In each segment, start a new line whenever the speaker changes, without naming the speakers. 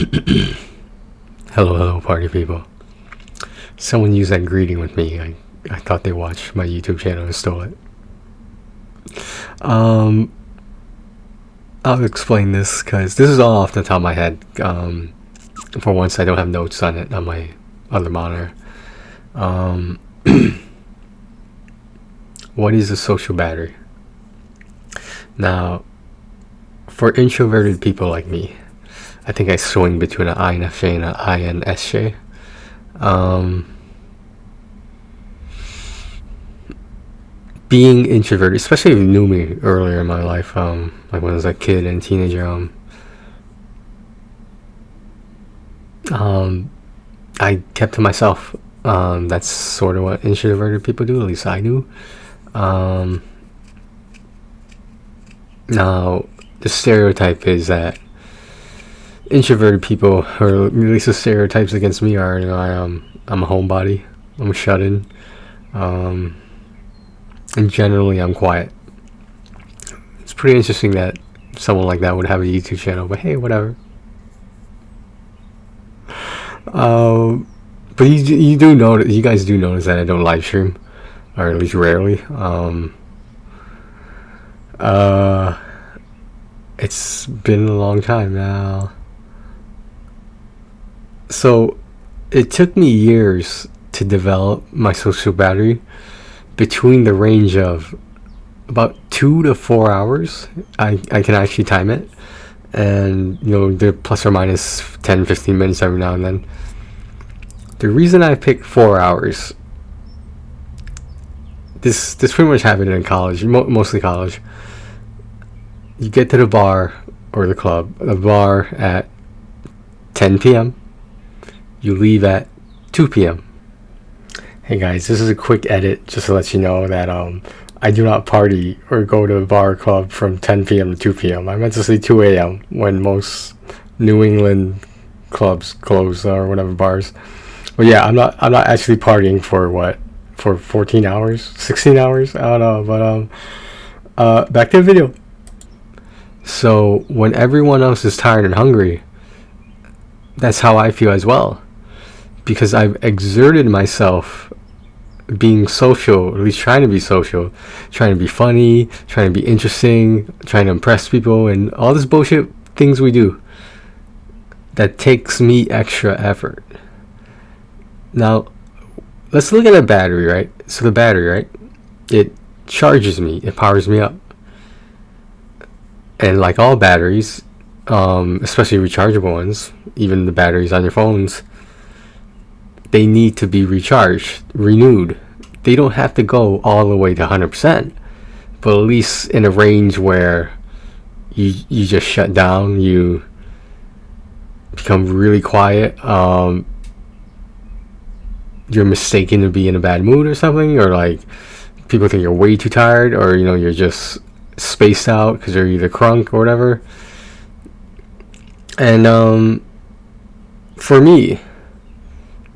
Hello, hello, party people. Someone used that greeting with me. I thought they watched my YouTube channel and stole it. Um, I'll explain this because this is all off the top of my head. For once, I don't have notes on it on my other monitor. What is a social battery? Now, for introverted people like me, I think I swing between an INFJ and an INSJ. Being introverted, especially if you knew me earlier in my life, like when I was a kid and teenager, I kept to myself. That's sort of what introverted people do, at least I do. Now, the stereotype is that introverted people, or at least the stereotypes against me are, I'm a homebody, I'm a shut-in, and generally I'm quiet. It's pretty interesting that someone like that would have a YouTube channel, but hey, whatever. But you do notice, you guys do notice that I don't live stream, or at least rarely. It's been a long time now. So it took me years to develop my social battery between the range of about 2 to 4 hours. I can actually time it, and they're plus or minus 10-15 minutes every now and then. The reason I picked 4 hours, this pretty much happened in college, mostly college. You get to the bar or the bar at 10 p.m. You leave at 2 p.m. Hey guys, this is a quick edit just to let you know that I do not party or go to a bar or club from 10 p.m. to 2 p.m. I meant to say 2 a.m. when most New England clubs close or whatever bars. But yeah, I'm not actually partying for 14 hours, 16 hours. I don't know, but back to the video. So when everyone else is tired and hungry, that's how I feel as well, because I've exerted myself being social, or at least trying to be social, trying to be funny, trying to be interesting, trying to impress people, and all this bullshit things we do that takes me extra effort. Now, let's look at a battery, right? So the battery, right? It charges me, it powers me up. And like all batteries, especially rechargeable ones, even the batteries on your phones, they need to be recharged, renewed. They don't have to go all the way to 100%, but at least in a range where you just shut down, you become really quiet, you're mistaken to be in a bad mood or something, or like people think you're way too tired, or you're just spaced out because you're either crunk or whatever. And for me,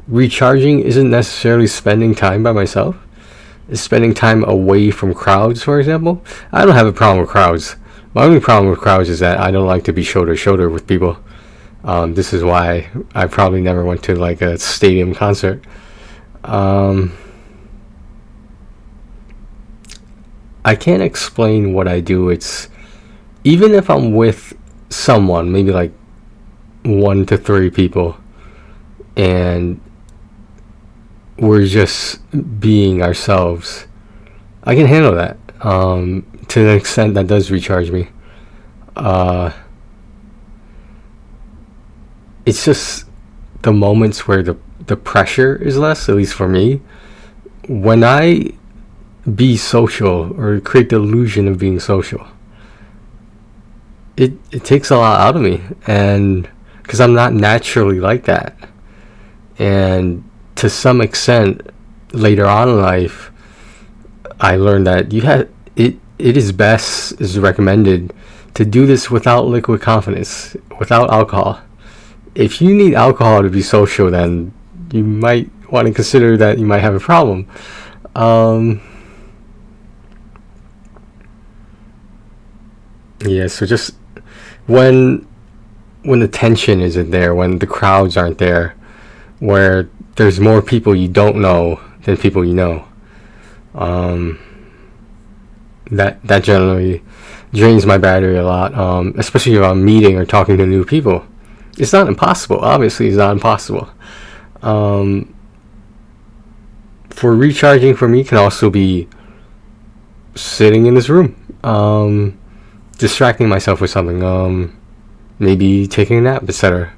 recharging isn't necessarily spending time by myself. It's spending time away from crowds, for example. I don't have a problem with crowds. My only problem with crowds is that I don't like to be shoulder to shoulder with people. This is why I probably never went to like a stadium concert. I can't explain what I do. It's even if I'm with someone, maybe like 1 to 3 people, and we're just being ourselves, I can handle that to an extent that does recharge me. It's just the moments where the pressure is less, at least for me. When I be social or create the illusion of being social, it takes a lot out of me, and because I'm not naturally like that. And to some extent later on in life, I learned that it is recommended to do this without liquid confidence, without alcohol. If you need alcohol to be social, then you might want to consider that you might have a problem. Yeah, so just when when the tension isn't there, when the crowds aren't there, where there's more people you don't know than people you know. That generally drains my battery a lot, especially if I'm meeting or talking to new people. It's not impossible. Obviously, it's not impossible. For recharging for me can also be sitting in this room, distracting myself with something, maybe taking a nap, etc.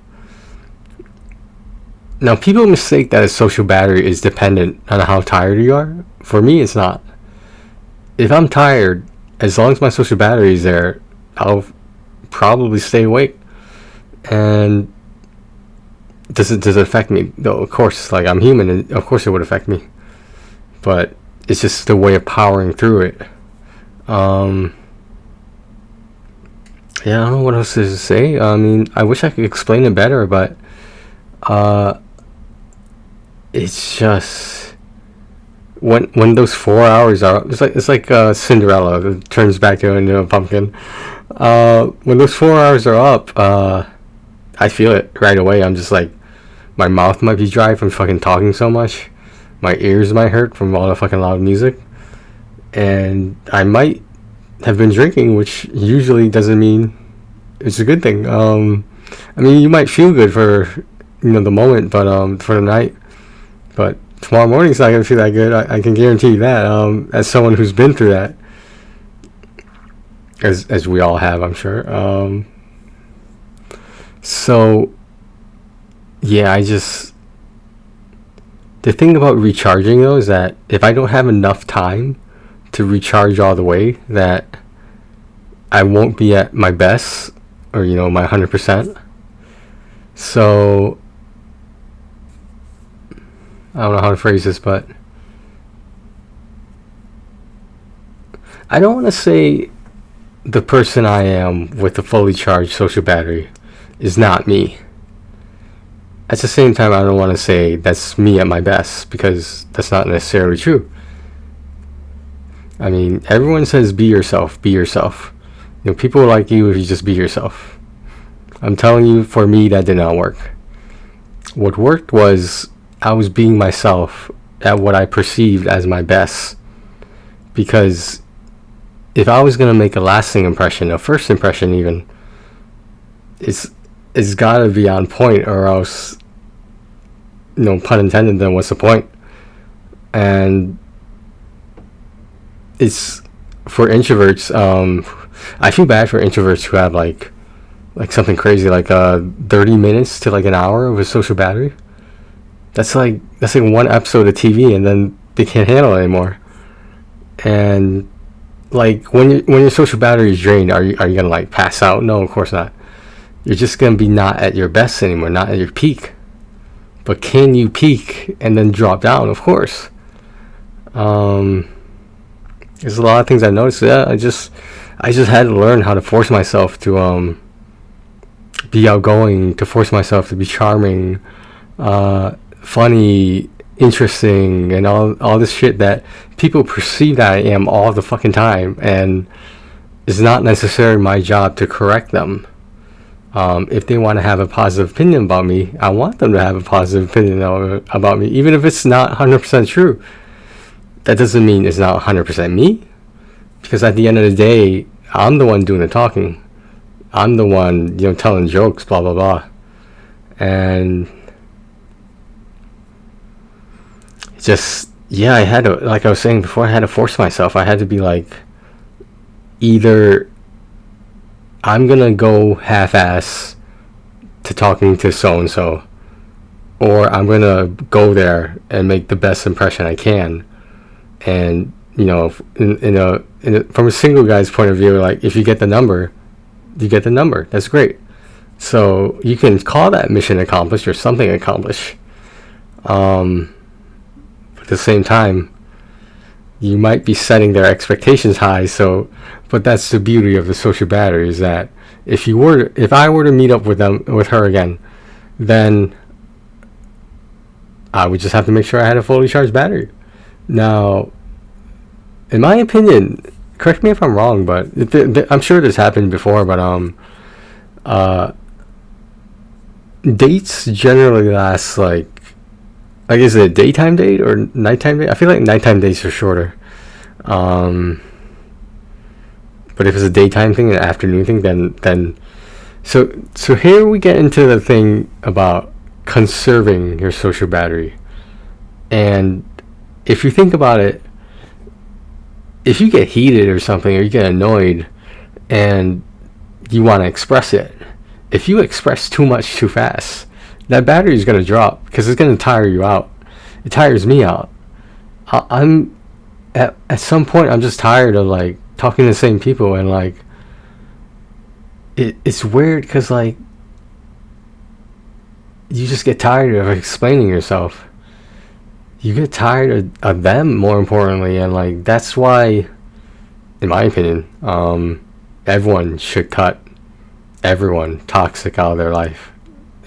Now, people mistake that a social battery is dependent on how tired you are. For me, it's not. If I'm tired, as long as my social battery is there, I'll probably stay awake. And does it affect me? No, of course. Like, I'm human, and of course it would affect me. But it's just the way of powering through it. Yeah, I don't know what else to say. I mean, I wish I could explain it better, but it's just when those 4 hours are up, it's like Cinderella that turns back into a pumpkin. When those 4 hours are up, I feel it right away. I'm just like, my mouth might be dry from fucking talking so much. My ears might hurt from all the fucking loud music, and I might have been drinking, which usually doesn't mean it's a good thing. I mean, you might feel good for the moment, but for the night. But tomorrow morning's not gonna feel that good. I can guarantee you that. As someone who's been through that, as we all have, I'm sure. So yeah, the thing about recharging though is that if I don't have enough time to recharge all the way, that I won't be at my best or my 100%. So I don't know how to phrase this, but I don't want to say the person I am with a fully charged social battery is not me. At the same time, I don't want to say that's me at my best, because that's not necessarily true. I mean, everyone says be yourself, be yourself. People like you if you just be yourself. I'm telling you, for me, that did not work. What worked was I was being myself at what I perceived as my best. Because if I was going to make a lasting impression, a first impression even, it's got to be on point, or else, pun intended, then what's the point? And it's for introverts. I feel bad for introverts who have like something crazy like 30 minutes to like an hour of a social battery. That's like one episode of TV, and then they can't handle it anymore. And like when your social battery is drained, are you gonna like pass out? No, of course not. You're just gonna be not at your best anymore, not at your peak. But can you peak and then drop down? Of course. There's a lot of things I noticed. Yeah, I just had to learn how to force myself to be outgoing, to force myself to be charming, funny, interesting, and all this shit that people perceive that I am all the fucking time, and it's not necessarily my job to correct them. If they want to have a positive opinion about me, I want them to have a positive opinion about me, even if it's not 100% true. That doesn't mean it's not 100% me, because at the end of the day, I'm the one doing the talking. I'm the one, telling jokes, blah blah blah, and just I had to, like I was saying before, I had to force myself. I had to be like, either I'm gonna go half-ass to talking to so and so, or I'm gonna go there and make the best impression I can. And from a single guy's point of view, like, if you get the number, you get the number. That's great. So you can call that mission accomplished or something accomplished. But at the same time, you might be setting their expectations high. But that's the beauty of the social battery, is that if I were to meet up with her again, then I would just have to make sure I had a fully charged battery. Now, in my opinion, correct me if I'm wrong, but I'm sure this happened before, but dates generally last like is it a daytime date or nighttime date? I feel like nighttime dates are shorter. But if it's a daytime thing, an afternoon thing, then so here we get into the thing about conserving your social battery. And if you think about it, if you get heated or something, or you get annoyed and you want to express it, if you express too much too fast, that battery is going to drop because it's going to tire you out. It tires me out. I'm at some point I'm just tired of like talking to the same people, and like it's weird because like you just get tired of explaining yourself. You get tired of them, more importantly, and like that's why, in my opinion, everyone should cut everyone toxic out of their life,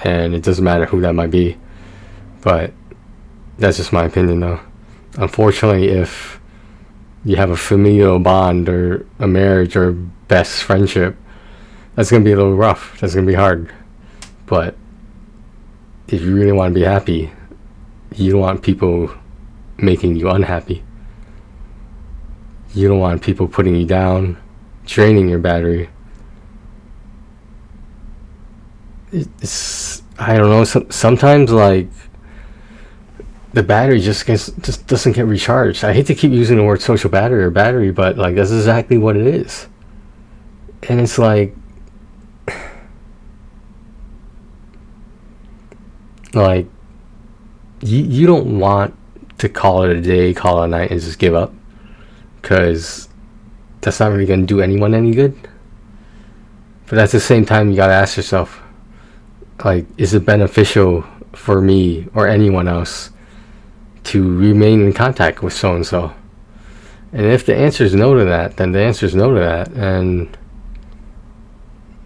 and it doesn't matter who that might be. But that's just my opinion, though. Unfortunately, if you have a familial bond or a marriage or best friendship, that's gonna be a little rough. That's gonna be hard. But if you really want to be happy, you don't want people making you unhappy. You don't want people putting you down, draining your battery. It's, I don't know, sometimes like the battery just doesn't get recharged. I hate to keep using the word social battery or battery, but like that's exactly what it is. And it's like you don't want to call it a day, call it a night, and just give up, because that's not really going to do anyone any good. But at the same time, you got to ask yourself, like, is it beneficial for me or anyone else to remain in contact with so and so? And if the answer is no to that, then the answer is no to that. And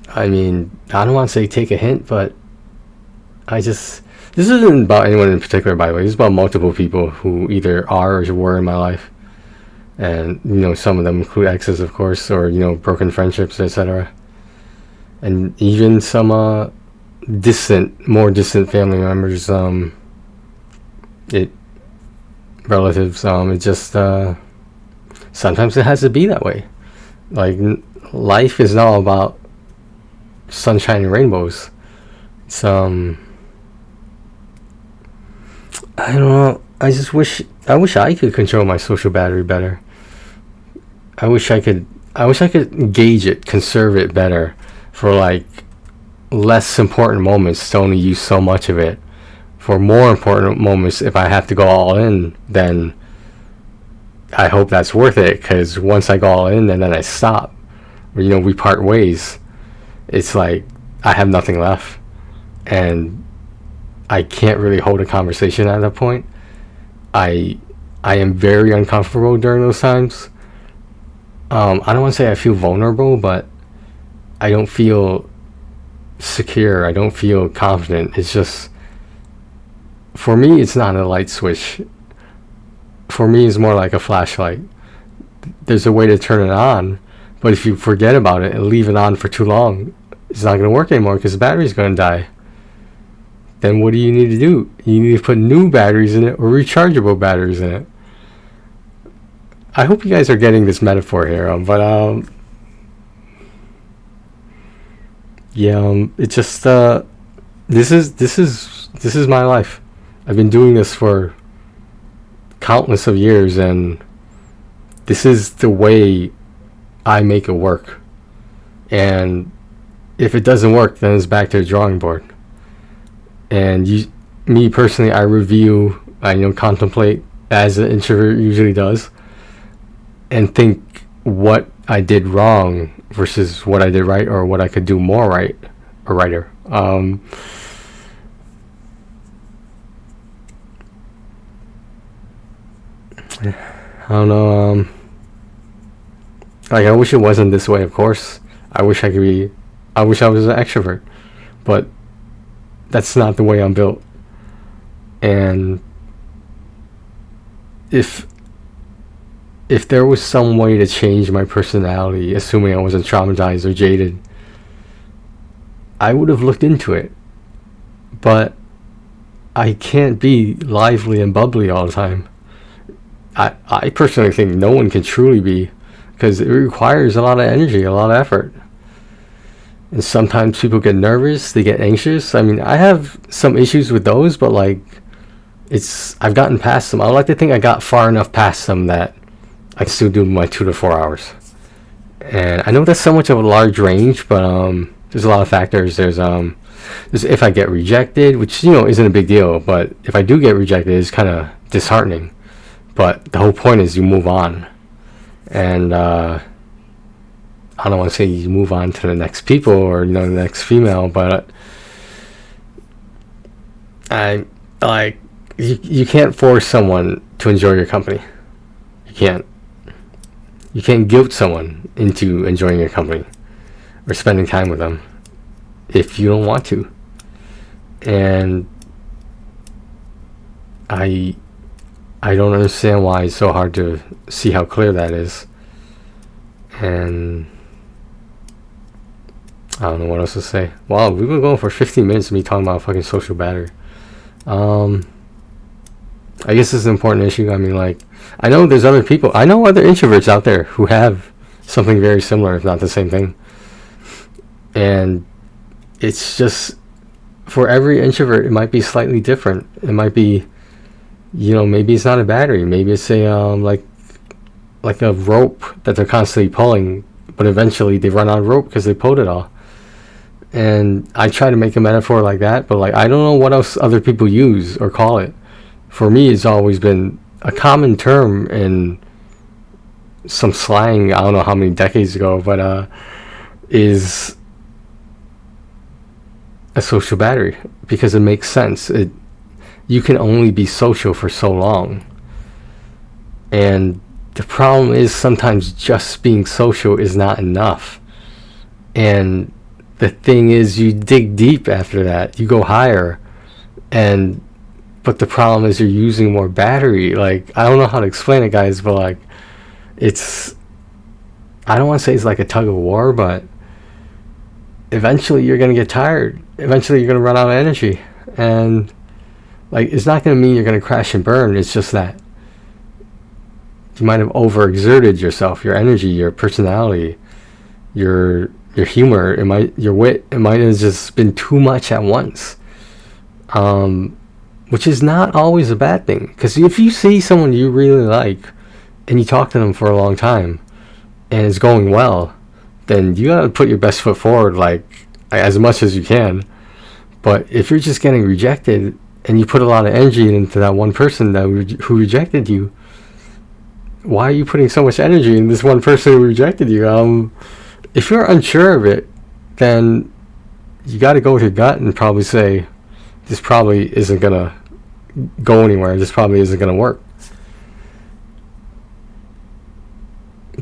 I mean, I don't want to say take a hint, but this isn't about anyone in particular, by the way. This is about multiple people who either are or were in my life. And, you know, some of them include exes, of course, or, you know, broken friendships, etc. And even some more distant family members, relatives. It just, sometimes it has to be that way. Like, life is not all about sunshine and rainbows. It's, I don't know. I wish I could control my social battery better. I wish I could gauge it, conserve it better for like less important moments to only use so much of it. For more important moments, if I have to go all in, then I hope that's worth it, because once I go all in and then I stop, or, you know, we part ways, it's like I have nothing left. And I can't really hold a conversation at that point. I am very uncomfortable during those times. I don't want to say I feel vulnerable, but I don't feel secure. I don't feel confident. It's just, for me, it's not a light switch. For me, it's more like a flashlight. There's a way to turn it on, but if you forget about it and leave it on for too long, it's not going to work anymore because the battery's going to die. Then what do you need to do? You need to put new batteries in it or rechargeable batteries in it. I hope you guys are getting this metaphor here, it's just this is my life. I've been doing this for countless of years, and this is the way I make it work. And if it doesn't work, then it's back to the drawing board. And me personally, I review, I contemplate, as an introvert usually does, and think what I did wrong versus what I did right, or what I could do more right or righter. I don't know. Like, I wish it wasn't this way. Of course, I wish I was an extrovert, but that's not the way I'm built. And if there was some way to change my personality, assuming I wasn't traumatized or jaded, I would have looked into it. but I can't be lively and bubbly all the time. I personally think no one can truly be, because it requires a lot of energy, a lot of effort. And sometimes people get nervous, they get anxious. I mean, I have some issues with those, but like, I've gotten past them. I like to think I got far enough past them that I can still do my 2 to 4 hours. And I know that's so much of a large range, but there's a lot of factors. There's if I get rejected, which isn't a big deal, but if I do get rejected, it's kind of disheartening. But the whole point is you move on, and I don't want to say you move on to the next people or the next female, but I like you can't force someone to enjoy your company. You can't guilt someone into enjoying your company or spending time with them if you don't want to. And I don't understand why it's so hard to see how clear that is. And I don't know what else to say. Wow, we've been going for 15 minutes of me talking about fucking social battery. I guess it's an important issue. I mean, like, I know there's other people. I know other introverts out there who have something very similar, if not the same thing. And it's just, for every introvert, it might be slightly different. It might be, maybe it's not a battery. Maybe it's a, like a rope that they're constantly pulling, but eventually they run out of rope because they pulled it all. And I try to make a metaphor like that, but like, I don't know what else other people use or call it. For me, it's always been a common term in some slang, I don't know how many decades ago, but is a social battery, because it makes sense. You can only be social for so long. And the problem is sometimes just being social is not enough. And the thing is, you dig deep after that. You go higher. But the problem is you're using more battery. Like, I don't know how to explain it, guys, but like, I don't want to say it's like a tug of war, but eventually you're going to get tired. Eventually you're going to run out of energy. And like, it's not going to mean you're going to crash and burn. It's just that you might have overexerted yourself, your energy, your personality, your humor, your wit. It might have just been too much at once. Which is not always a bad thing. Because if you see someone you really like and you talk to them for a long time and it's going well, then you gotta put your best foot forward, like as much as you can. But if you're just getting rejected and you put a lot of energy into that one person who rejected you, why are you putting so much energy in this one person who rejected you? If you're unsure of it, then you got to go with your gut and probably say, this probably isn't going to go anywhere. This probably isn't going to work.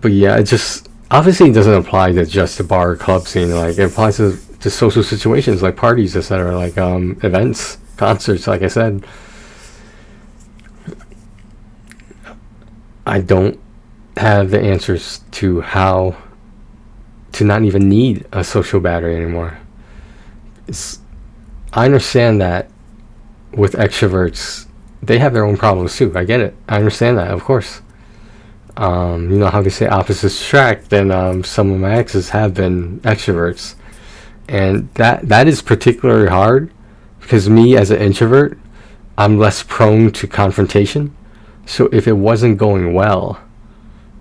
But yeah, it just, obviously it doesn't apply to just the bar or club scene. Like, it applies to social situations like parties, etc., like events, concerts, like I said. I don't have the answers to how to not even need a social battery anymore. I understand that with extroverts, they have their own problems too. I get it. I understand that, of course. How they say opposites attract, then some of my exes have been extroverts. And that is particularly hard, because me as an introvert, I'm less prone to confrontation. So if it wasn't going well,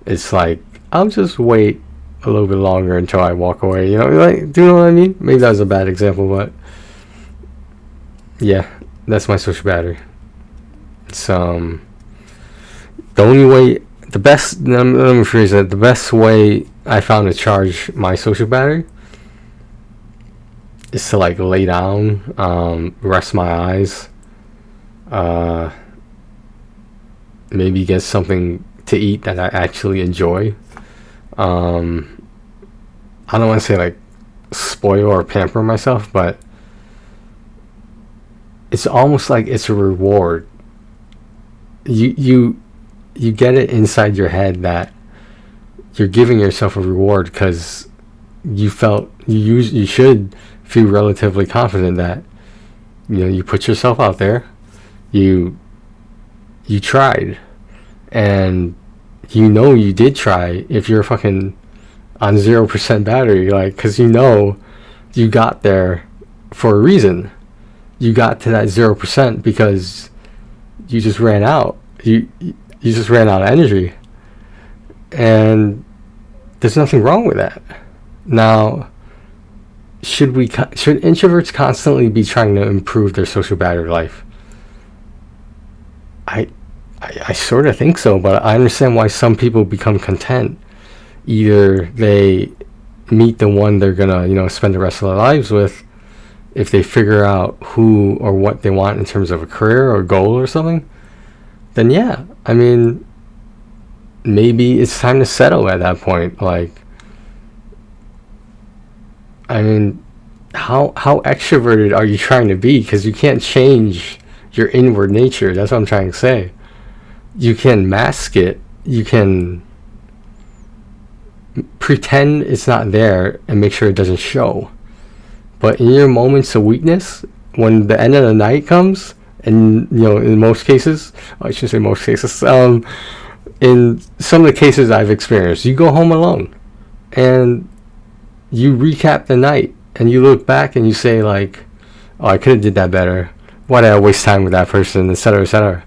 it's like, I'll just wait a little bit longer until I walk away. Do you know what I mean? Maybe that was a bad example, but yeah, that's my social battery. It's the only way, let me rephrase it. The best way I found to charge my social battery is to like lay down, rest my eyes, maybe get something to eat that I actually enjoy. I don't want to say like spoil or pamper myself, but it's almost like it's a reward. You get it inside your head that you're giving yourself a reward because you felt you should feel relatively confident that You put yourself out there, you tried, and you did try if you're fucking on 0% battery, like, because you got there for a reason. You got to that 0% because you just ran out. You just ran out of energy, and there's nothing wrong with that. Now, should introverts constantly be trying to improve their social battery life? I sort of think so, but I understand why some people become content. Either they meet the one they're gonna spend the rest of their lives with, if they figure out who or what they want in terms of a career or goal or something, then yeah, I mean, maybe it's time to settle at that point. Like, I mean, how extroverted are you trying to be? Because you can't change your inward nature. That's what I'm trying to say. You can mask it. You can pretend it's not there and make sure it doesn't show. But in your moments of weakness, when the end of the night comes, and in most cases, I shouldn't say most cases, in some of the cases I've experienced, you go home alone and you recap the night and you look back and you say, like, oh, I could have did that better. Why did I waste time with that person, etc., etc.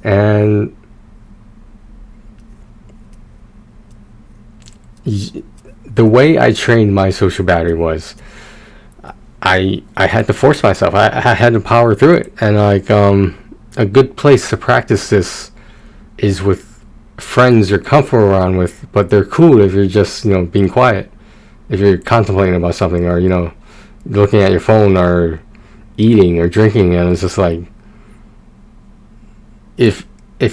And the way I trained my social battery was, I had to force myself. I had to power through it. And like, a good place to practice this is with friends you're comfortable around with, but they're cool if you're just being quiet. If you're contemplating about something, or looking at your phone, or eating or drinking, and it's just like, if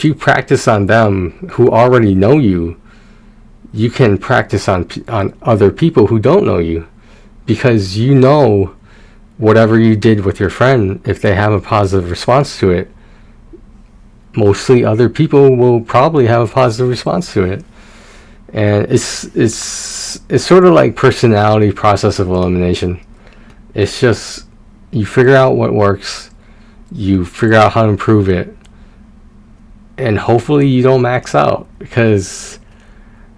you practice on them who already know you, you can practice on other people who don't know you, because whatever you did with your friend, if they have a positive response to it, mostly other people will probably have a positive response to it. And it's sort of like personality process of elimination. It's just, you figure out what works, you figure out how to improve it, and hopefully you don't max out, because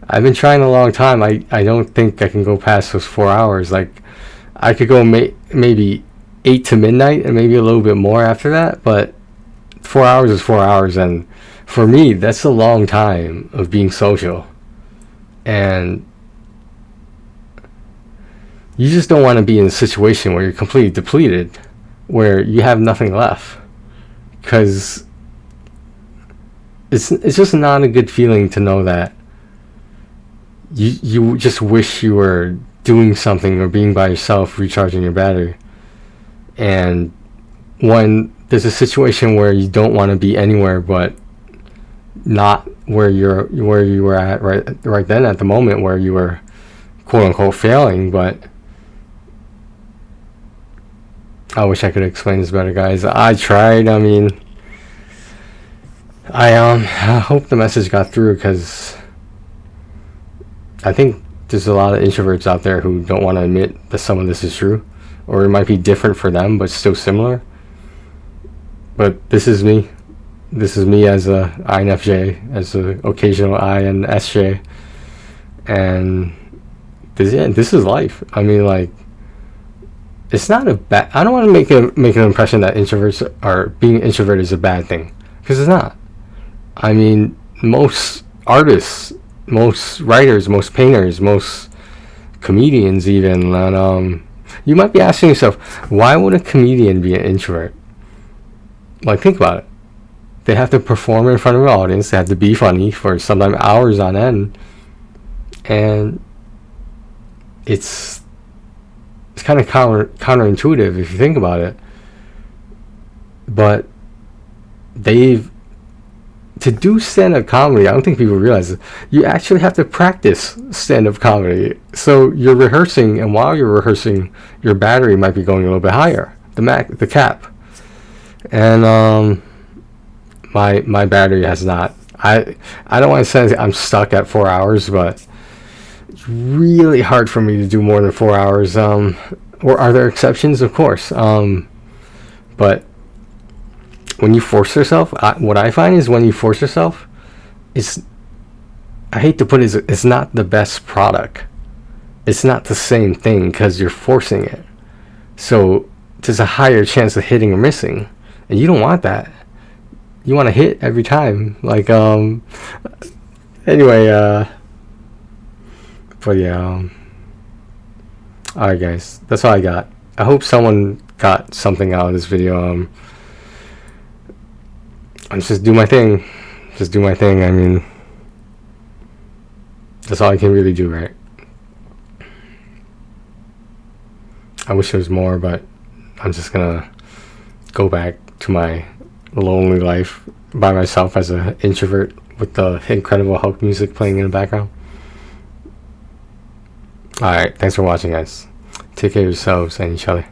I've been trying a long time. I don't think I can go past those 4 hours. Like, I could go maybe 8 to midnight and maybe a little bit more after that, but 4 hours is 4 hours, and for me, that's a long time of being social. And you just don't want to be in a situation where you're completely depleted, where you have nothing left, because it's just not a good feeling to know that you just wish you were doing something or being by yourself, recharging your battery. And when there's a situation where you don't want to be anywhere but not where you were at right then at the moment, where you were quote unquote failing. But I wish I could explain this better, guys. I tried. I mean, I hope the message got through, because I think there's a lot of introverts out there who don't want to admit that some of this is true, or it might be different for them but still similar. But this is me. This is me as a INFJ, as an occasional INSJ, and this is life. I mean, like, it's not a bad. I don't want to make an impression that introverts are being introvert is a bad thing, because it's not. I mean, most artists, most writers, most painters, most comedians, even, and you might be asking yourself, why would a comedian be an introvert? Like, think about it. They have to perform in front of an audience. They have to be funny for sometimes hours on end, and it's kind of counterintuitive if you think about it. But to do stand-up comedy, I don't think people realize it, you actually have to practice stand-up comedy. So you're rehearsing, and while you're rehearsing, your battery might be going a little bit higher, the cap. And my battery has not. I don't want to say I'm stuck at 4 hours, but it's really hard for me to do more than 4 hours. Or are there exceptions? Of course. But when you force yourself, what I find is when you force yourself, I hate to put it, it's not the best product. It's not the same thing because you're forcing it. So there's a higher chance of hitting or missing, and you don't want that. You want to hit every time. Like anyway, but yeah. Alright guys, that's all I got. I hope someone got something out of this video. I just do my thing. Just do my thing. I mean, that's all I can really do, right? I wish there was more, but I'm just gonna go back to my lonely life by myself as an introvert with the Incredible Hulk music playing in the background. Alright, thanks for watching, guys. Take care of yourselves and each other.